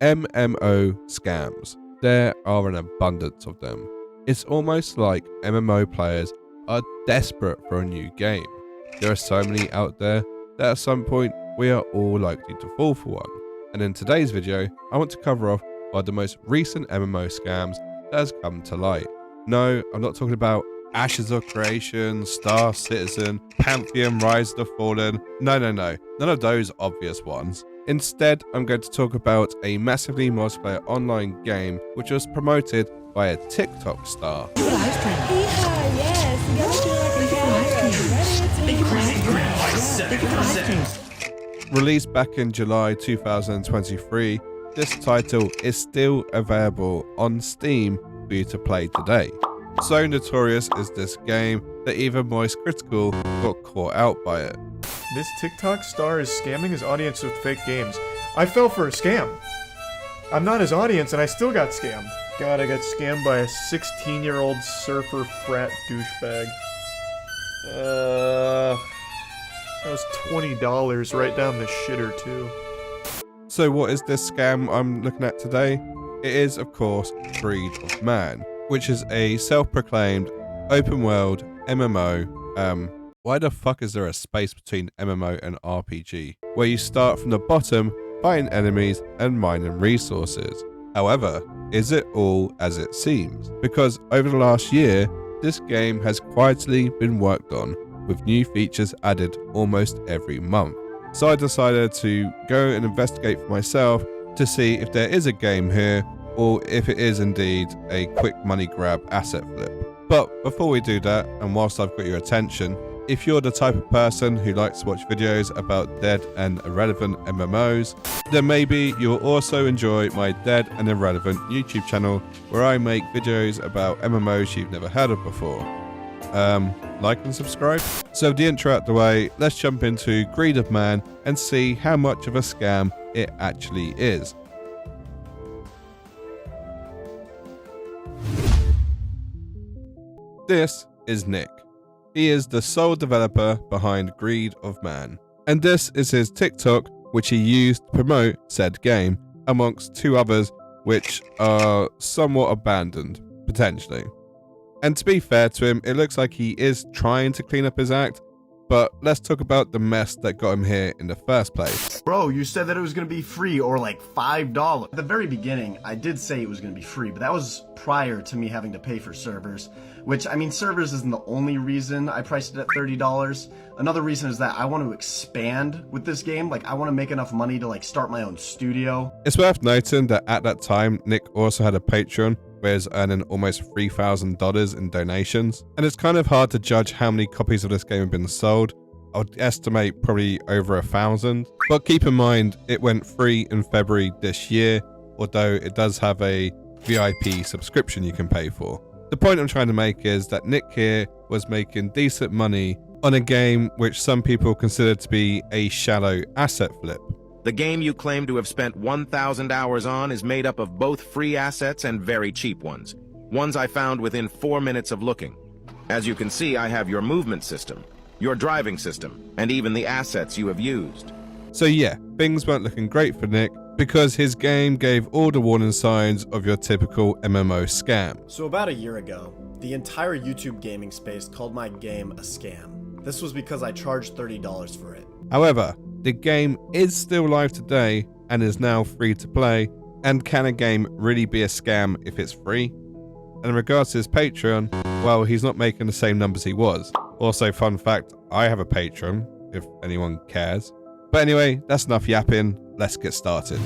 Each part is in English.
MMO scams. There are an abundance of them. It's almost like MMO players are desperate for a new game. There are so many out there that at some point we are all likely to fall for one. And in today's video, I want to cover off one of the most recent MMO scams that has come to light. No, I'm not talking about Ashes of Creation, Star Citizen, Pantheon, Rise of the Fallen. No, none of those obvious ones. Instead, I'm going to talk about a massively multiplayer online game which was promoted by a TikTok star. Released back in July 2023, this title is still available on Steam for you to play today. So notorious is this game that even Moist Critical got caught out by it. This TikTok star is scamming his audience with fake games. I fell for a scam. I'm not his audience and I still got scammed. God, I got scammed by a 16-year-old surfer frat douchebag. That was $20 right down the shitter too. So what is this scam I'm looking at today? It is, of course, Greed of Man, which is a self-proclaimed open-world MMO. Why the fuck is there a space between MMO and RPG? Where you start from the bottom, fighting enemies and mining resources. However, is it all as it seems? Because over the last year, this game has quietly been worked on, with new features added almost every month. So I decided to go and investigate for myself to see if there is a game here, or if it is indeed a quick money grab asset flip. But before we do that, and whilst I've got your attention, if you're the type of person who likes to watch videos about dead and irrelevant MMOs, then maybe you'll also enjoy my Dead and Irrelevant YouTube channel, where I make videos about MMOs you've never heard of before. Like and subscribe. So with the intro out the way, let's jump into Greed of Man and see how much of a scam it actually is. This is Nick. He is the sole developer behind Greed of Man, and this is his TikTok, which he used to promote said game, amongst two others which are somewhat abandoned, potentially. And to be fair to him, it looks like he is trying to clean up his act, but let's talk about the mess that got him here in the first place. Bro, you said that it was going to be free or like $5. At the very beginning, I did say it was going to be free, but that was prior to me having to pay for servers, which, I mean, servers isn't the only reason I priced it at $30. Another reason is that I want to expand with this game. Like, I want to make enough money to like start my own studio. It's worth noting that at that time, Nick also had a Patreon where he's earning almost $3,000 in donations. And it's kind of hard to judge how many copies of this game have been sold. I would estimate probably over 1,000. But keep in mind, it went free in February this year, although it does have a VIP subscription you can pay for. The point I'm trying to make is that Nick here was making decent money on a game which some people consider to be a shallow asset flip. The game you claim to have spent 1,000 hours on is made up of both free assets and very cheap ones. Ones I found within 4 minutes of looking. As you can see, I have your movement system, your driving system, and even the assets you have used. So yeah, things weren't looking great for Nick, because his game gave all the warning signs of your typical MMO scam. So about a year ago, the entire YouTube gaming space called my game a scam. This was because I charged $30 for it. However, the game is still live today and is now free to play. And can a game really be a scam if it's free? And in regards to his Patreon, well, he's not making the same numbers he was. Also, fun fact, I have a Patreon, if anyone cares. But anyway, that's enough yapping. Let's get started.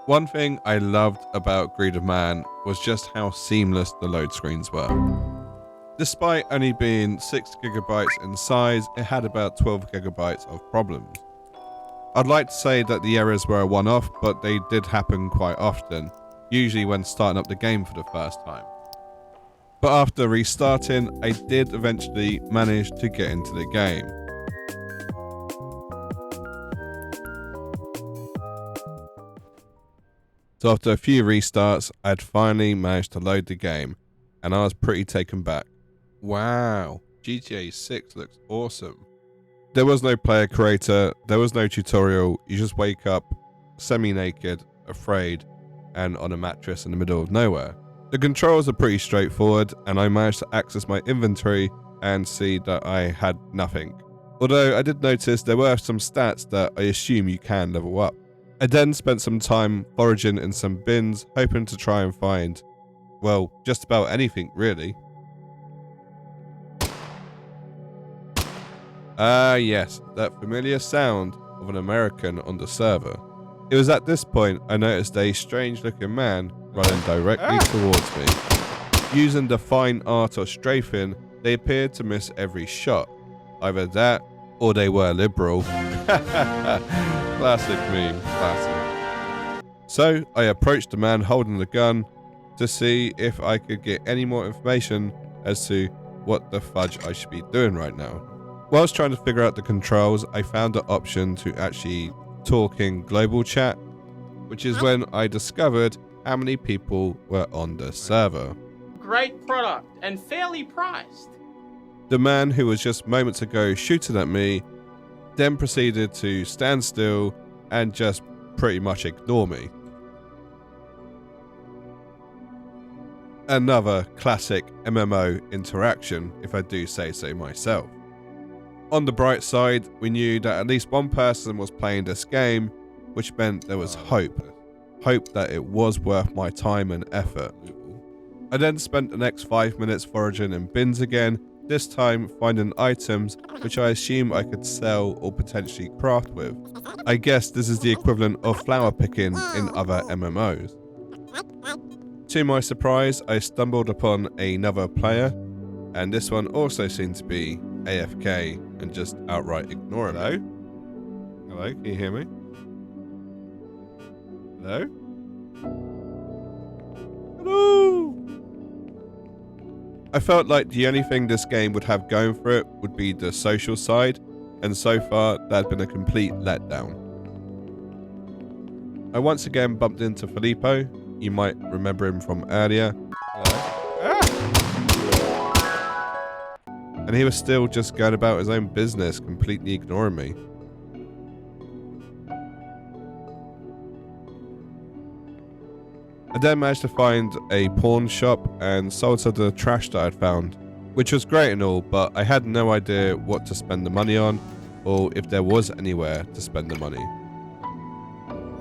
One thing I loved about Greed of Man was just how seamless the load screens were. Despite only being 6 gigabytes in size, it had about 12 gigabytes of problems. I'd like to say that the errors were a one-off, but they did happen quite often, usually when starting up the game for the first time. But after restarting, I did eventually manage to get into the game. So after a few restarts, I had finally managed to load the game, and I was pretty taken back. Wow, GTA 6 looks awesome. There was no player creator, there was no tutorial, you just wake up semi-naked, afraid, and on a mattress in the middle of nowhere. The controls are pretty straightforward, and I managed to access my inventory and see that I had nothing. Although I did notice there were some stats that I assume you can level up. I then spent some time foraging in some bins, hoping to try and find, well, just about anything really. Ah yes, that familiar sound of an American on the server. It was at this point I noticed a strange looking man running directly towards me. Using the fine art of strafing, they appeared to miss every shot. Either that, or they were liberal. Classic meme, classic. So I approached the man holding the gun to see if I could get any more information as to what the fudge I should be doing right now. Whilst trying to figure out the controls, I found the option to actually talk in global chat, which is when I discovered how many people were on the server. Great product and fairly priced. The man who was just moments ago shooting at me then proceeded to stand still and just pretty much ignore me. Another classic MMO interaction, if I do say so myself. On the bright side, we knew that at least one person was playing this game, which meant there was hope. Hope that it was worth my time and effort. I then spent the next 5 minutes foraging in bins again, this time finding items which I assume I could sell or potentially craft with. I guess this is the equivalent of flower picking in other MMOs. To my surprise, I stumbled upon another player, and this one also seemed to be AFK and just outright ignore it. Hello, can you hear me? Hello? Hello? I felt like the only thing this game would have going for it would be the social side, and so far that had been a complete letdown. I once again bumped into Filippo. You might remember him from earlier. And he was still just going about his own business, completely ignoring me. I then managed to find a pawn shop and sold some of the trash that I'd found, which was great and all, but I had no idea what to spend the money on, or if there was anywhere to spend the money.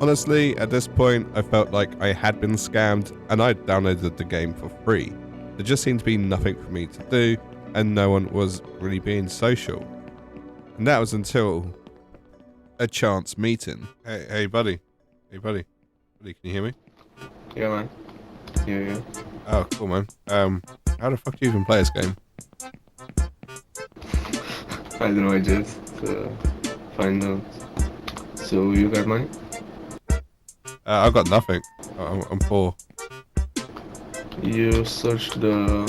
Honestly, at this point, I felt like I had been scammed, and I'd downloaded the game for free. There just seemed to be nothing for me to do, and no one was really being social. And that was until a chance meeting. Hey buddy. Buddy, can you hear me? Yeah, man. Yeah. Oh, cool, man. How the fuck do you even play this game? I don't know, I just find out. So you got money? I've got nothing. I'm poor. You search the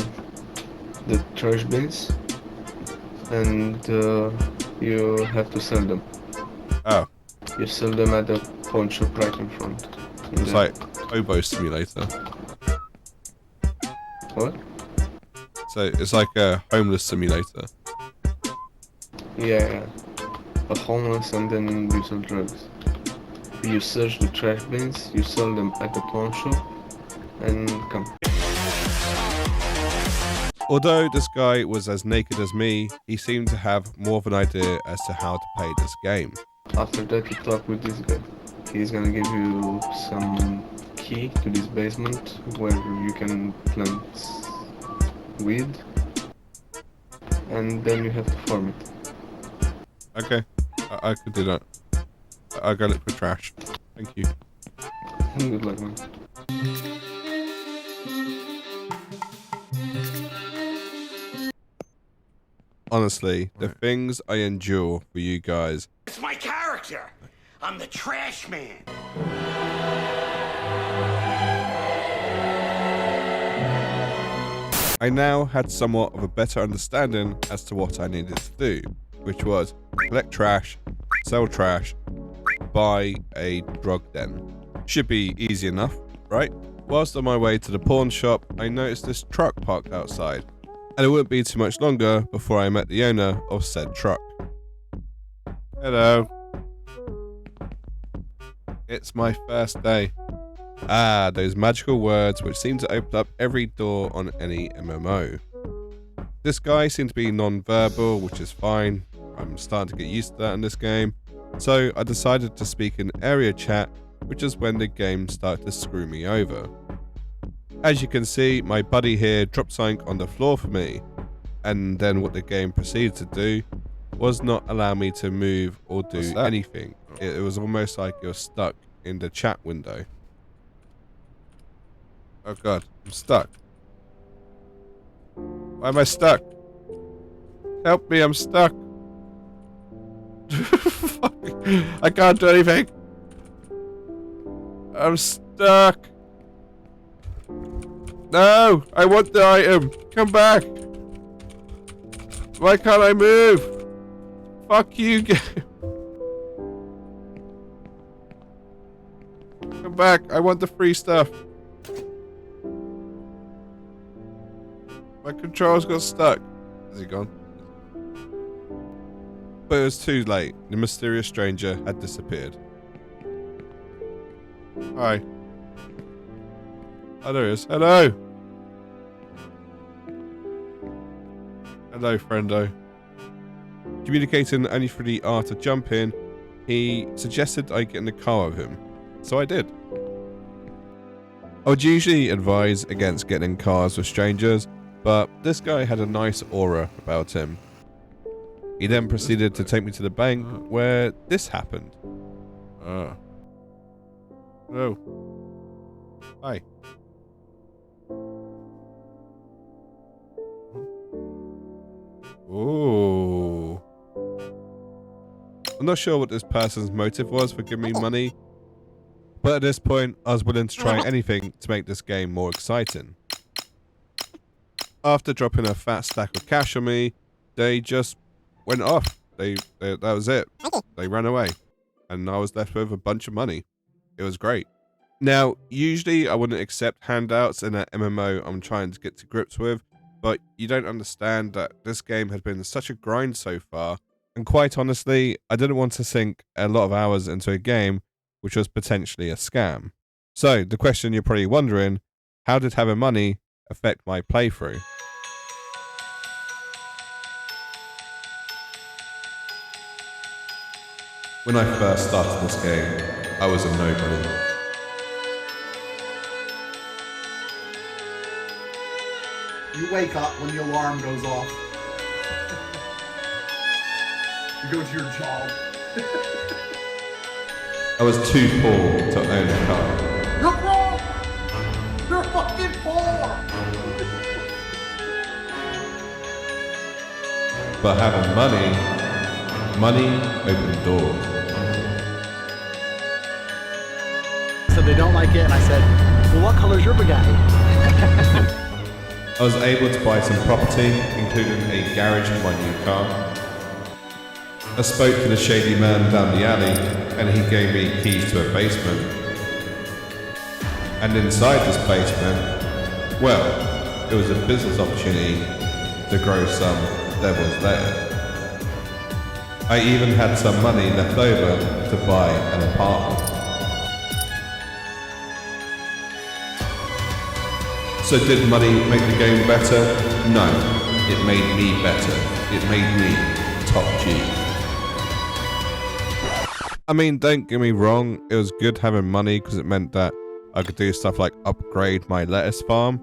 trash bins, and you have to sell them. Oh, You sell them at the pawn shop right in front. it's like Hobo Simulator. What? So it's like a homeless simulator. Yeah. A homeless, and then you sell drugs. You search the trash bins, you sell them at the pawn shop, and come. Although this guy was as naked as me, he seemed to have more of an idea as to how to play this game. After that, you talk with this guy. He's gonna give you some key to this basement where you can plant weed, and then you have to farm it. Okay, I could do that. I'll go look for trash. Thank you. Good luck, man. Honestly, the things I endure for you guys. It's my character. I'm the trash man. I now had somewhat of a better understanding as to what I needed to do, which was collect trash, sell trash, buy a drug den. Should be easy enough, right? Whilst on my way to the pawn shop, I noticed this truck parked outside, and it wouldn't be too much longer before I met the owner of said truck. Hello. It's my first day. Ah, those magical words which seem to open up every door on any MMO. This guy seemed to be non-verbal, which is fine. I'm starting to get used to that in this game. So I decided to speak in area chat, which is when the game started to screw me over. As you can see, my buddy here dropped something on the floor for me, and then what the game proceeded to do was not allow me to move or do anything. It was almost like you're stuck in the chat window. Oh god, I'm stuck. Why am I stuck? Help me, I'm stuck. Fuck. I can't do anything. I'm stuck. No, I want the item. Come back. Why can't I move? Fuck you, game. Come back. I want the free stuff. My controls got stuck. Is he gone? But it was too late. The mysterious stranger had disappeared. Hi. Oh, there he is. Hello. Hello, friendo. Communicating only through the art of jumping, he suggested I get in the car with him. So I did. I would usually advise against getting in cars with strangers, but this guy had a nice aura about him. He then proceeded to take me to the bank where this happened. Hello. Hi. Ooh. I'm not sure what this person's motive was for giving me money, but at this point, I was willing to try anything to make this game more exciting. After dropping a fat stack of cash on me, they just went off. That was it. They ran away, and I was left with a bunch of money. It was great. Now, usually I wouldn't accept handouts in an MMO I'm trying to get to grips with, but you don't understand that this game has been such a grind so far, and quite honestly, I didn't want to sink a lot of hours into a game which was potentially a scam. So, the question you're probably wondering, how did having money affect my playthrough? When I first started this game, I was a nobody. You wake up when the alarm goes off. You go to your job. I was too poor to own a car. You're poor! You're fucking poor! But having money opened doors. So they don't like it, and I said, well, what color's your Bugatti? I was able to buy some property, including a garage for my new car. I spoke to the shady man down the alley, and he gave me keys to a basement. And inside this basement, well, it was a business opportunity to grow some devil's lettuce. I even had some money left over to buy an apartment. So did money make the game better? No, it made me better. It made me top G. I mean, don't get me wrong, it was good having money because it meant that I could do stuff like upgrade my lettuce farm.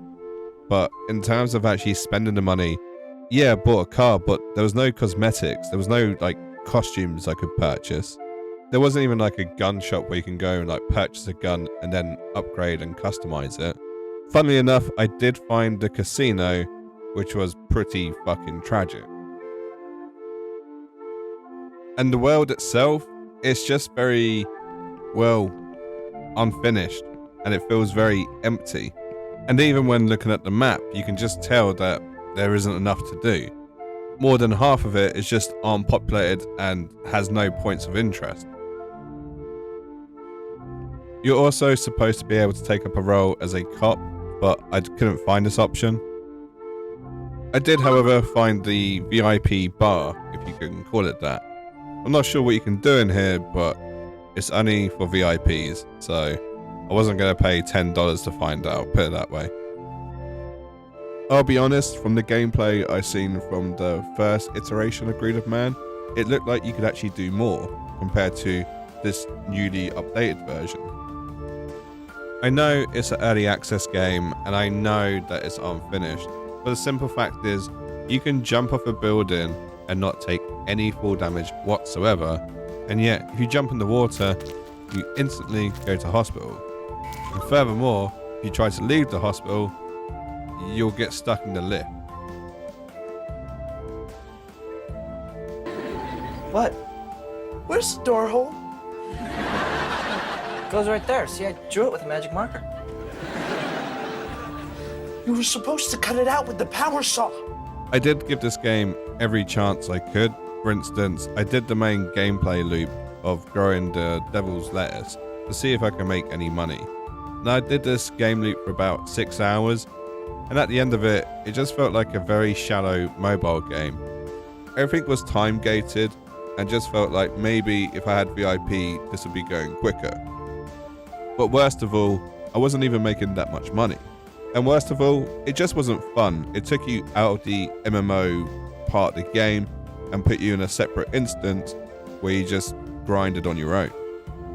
But in terms of actually spending the money, yeah, I bought a car, but there was no cosmetics. There was no like costumes I could purchase. There wasn't even like a gun shop where you can go and like purchase a gun and then upgrade and customize it. Funnily enough, I did find the casino, which was pretty fucking tragic. And the world itself, it's just very, well, unfinished, and it feels very empty. And even when looking at the map, you can just tell that there isn't enough to do. More than half of it is just unpopulated and has no points of interest. You're also supposed to be able to take up a role as a cop, but I couldn't find this option. I did, however, find the VIP bar, if you can call it that, I'm not sure what you can do in here, but it's only for VIPs, so I wasn't going to pay $10 to find out, put it that way. I'll be honest, from the gameplay I seen from the first iteration of Greed of Man, it looked like you could actually do more compared to this newly updated version. I know it's an early access game and I know that it's unfinished, but the simple fact is you can jump off a building and not take any fall damage whatsoever, and yet if you jump in the water, you instantly go to hospital. And furthermore, if you try to leave the hospital, you'll get stuck in the lift. What? Where's the door hole? Goes right there. See, I drew it with a magic marker. You were supposed to cut it out with the power saw. I did give this game every chance I could. For instance, I did the main gameplay loop of growing the devil's lettuce to see if I can make any money. And I did this game loop for about 6 hours, and at the end of it, it just felt like a very shallow mobile game. Everything was time gated and just felt like maybe if I had VIP, this would be going quicker. But worst of all, I wasn't even making that much money. And worst of all, it just wasn't fun. It took you out of the MMO part of the game and put you in a separate instance where you just grinded on your own.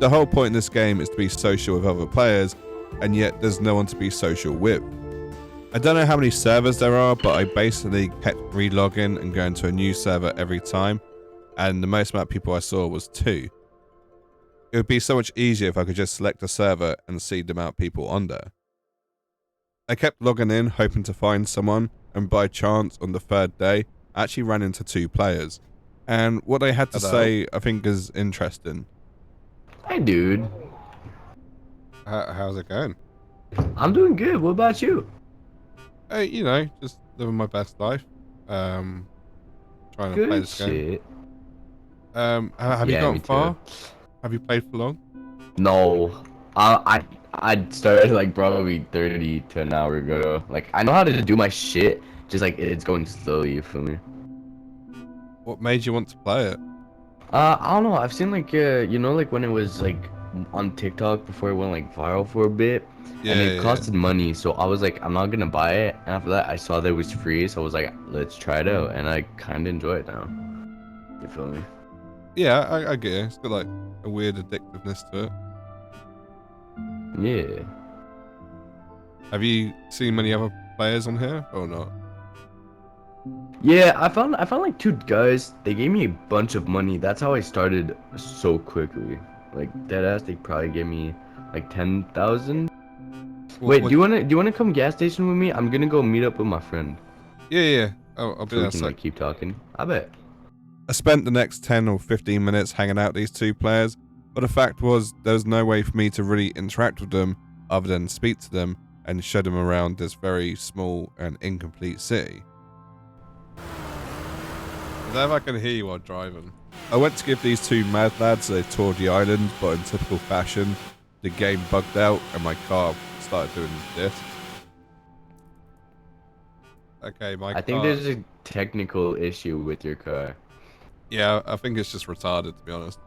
The whole point in this game is to be social with other players, and yet there's no one to be social with. I don't know how many servers there are, but I basically kept relogging and going to a new server every time, and the most amount of people I saw was 2. It would be so much easier if I could just select a server and see the amount of people on there. I kept logging in, hoping to find someone, and by chance, on the 3rd day, I actually ran into 2 players. And what they had to say, I think, is interesting. Hey, dude. How's it going? I'm doing good. What about you? Hey, you know, just living my best life. Trying to Good play this game. shit. Have you gone far? Have you played for long? No. I started like probably 30 to an hour ago. Like, I know how to do my shit, just like it's going slowly, you feel me? What made you want to play it? I don't know. I've seen like you know, like when it was like on TikTok before it went like viral for a bit, and it costed money. So I was like, I'm not gonna buy it. And after that, I saw that it was free, so I was like, let's try it out, and I kind of enjoy it now. You feel me? Yeah, I get it. It's got like a weird addictiveness to it. Yeah. Have you seen many other players on here or not? Yeah, I found like 2 guys. They gave me a bunch of money. That's how I started so quickly. Like deadass, they probably gave me like 10,000. Wait, do you wanna come gas station with me? I'm gonna go meet up with my friend. Yeah. I'll be so there. We can like keep talking. I bet. I spent the next 10 or 15 minutes hanging out with these 2 players, but the fact was there was no way for me to really interact with them other than speak to them and show them around this very small and incomplete city. I don't know if I can hear you while driving. I went to give these 2 mad lads a tour of the island, but in typical fashion, the game bugged out and my car started doing this. Okay, I think there's a technical issue with your car. Yeah, I think it's just retarded, to be honest.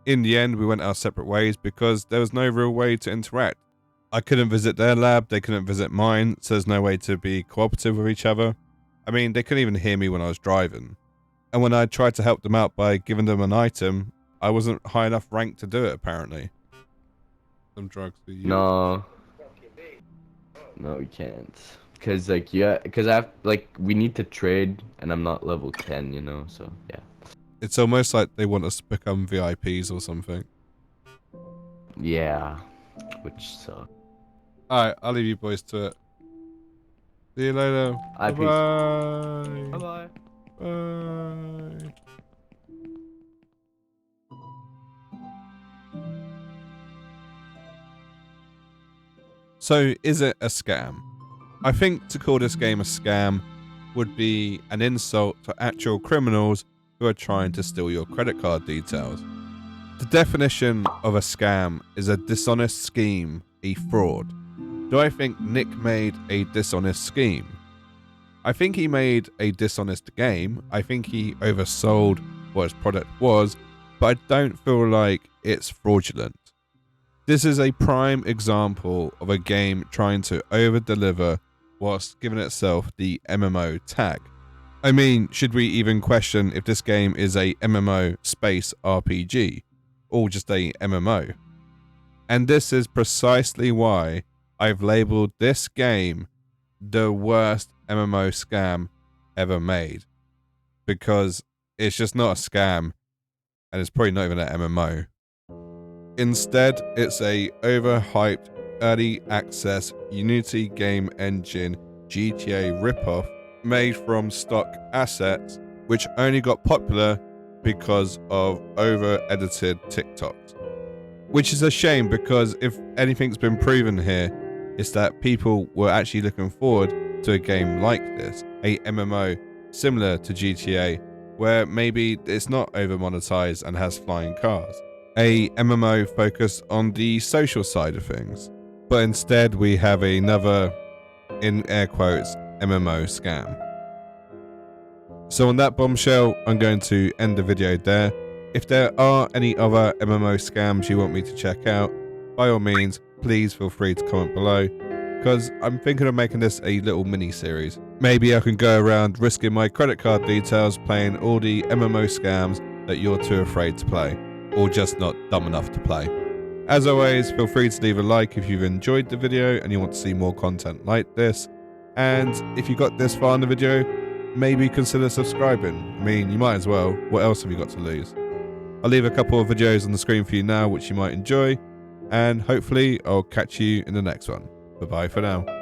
In the end, we went our separate ways because there was no real way to interact. I couldn't visit their lab, they couldn't visit mine, so there's no way to be cooperative with each other. I mean, they couldn't even hear me when I was driving. And when I tried to help them out by giving them an item, I wasn't high enough rank to do it, apparently. Some drugs for you. No, we can't. Cause like cause we need to trade, and I'm not level 10, you know. So yeah. It's almost like they want us to become VIPs or something. Yeah, which sucks. Alright, I'll leave you boys to it. See you later. Bye. Bye. Bye. Bye. So, is it a scam? I think to call this game a scam would be an insult to actual criminals who are trying to steal your credit card details. The definition of a scam is a dishonest scheme, a fraud. Do I think Nick made a dishonest scheme? I think he made a dishonest game. I think he oversold what his product was, but I don't feel like it's fraudulent. This is a prime example of a game trying to over-deliver whilst giving itself the MMO tag. I mean, should we even question if this game is a MMO space RPG or just a MMO? And this is precisely why I've labeled this game the worst MMO scam ever made. Because it's just not a scam, and it's probably not even an MMO. Instead, it's a overhyped early access Unity game engine GTA ripoff made from stock assets, which only got popular because of over-edited TikToks. Which is a shame, because if anything's been proven here, it's that people were actually looking forward to a game like this, a MMO similar to GTA, where maybe it's not over-monetized and has flying cars. A MMO focused on the social side of things. But instead we have another, in air quotes, MMO scam. So on that bombshell, I'm going to end the video there. If there are any other MMO scams you want me to check out, by all means, please feel free to comment below, because I'm thinking of making this a little mini-series. Maybe I can go around risking my credit card details playing all the MMO scams that you're too afraid to play, or just not dumb enough to play. As always, feel free to leave a like if you've enjoyed the video and you want to see more content like this. And if you got this far in the video, maybe consider subscribing. I mean, you might as well. What else have you got to lose? I'll leave a couple of videos on the screen for you now which you might enjoy, and hopefully I'll catch you in the next one. Bye-bye for now.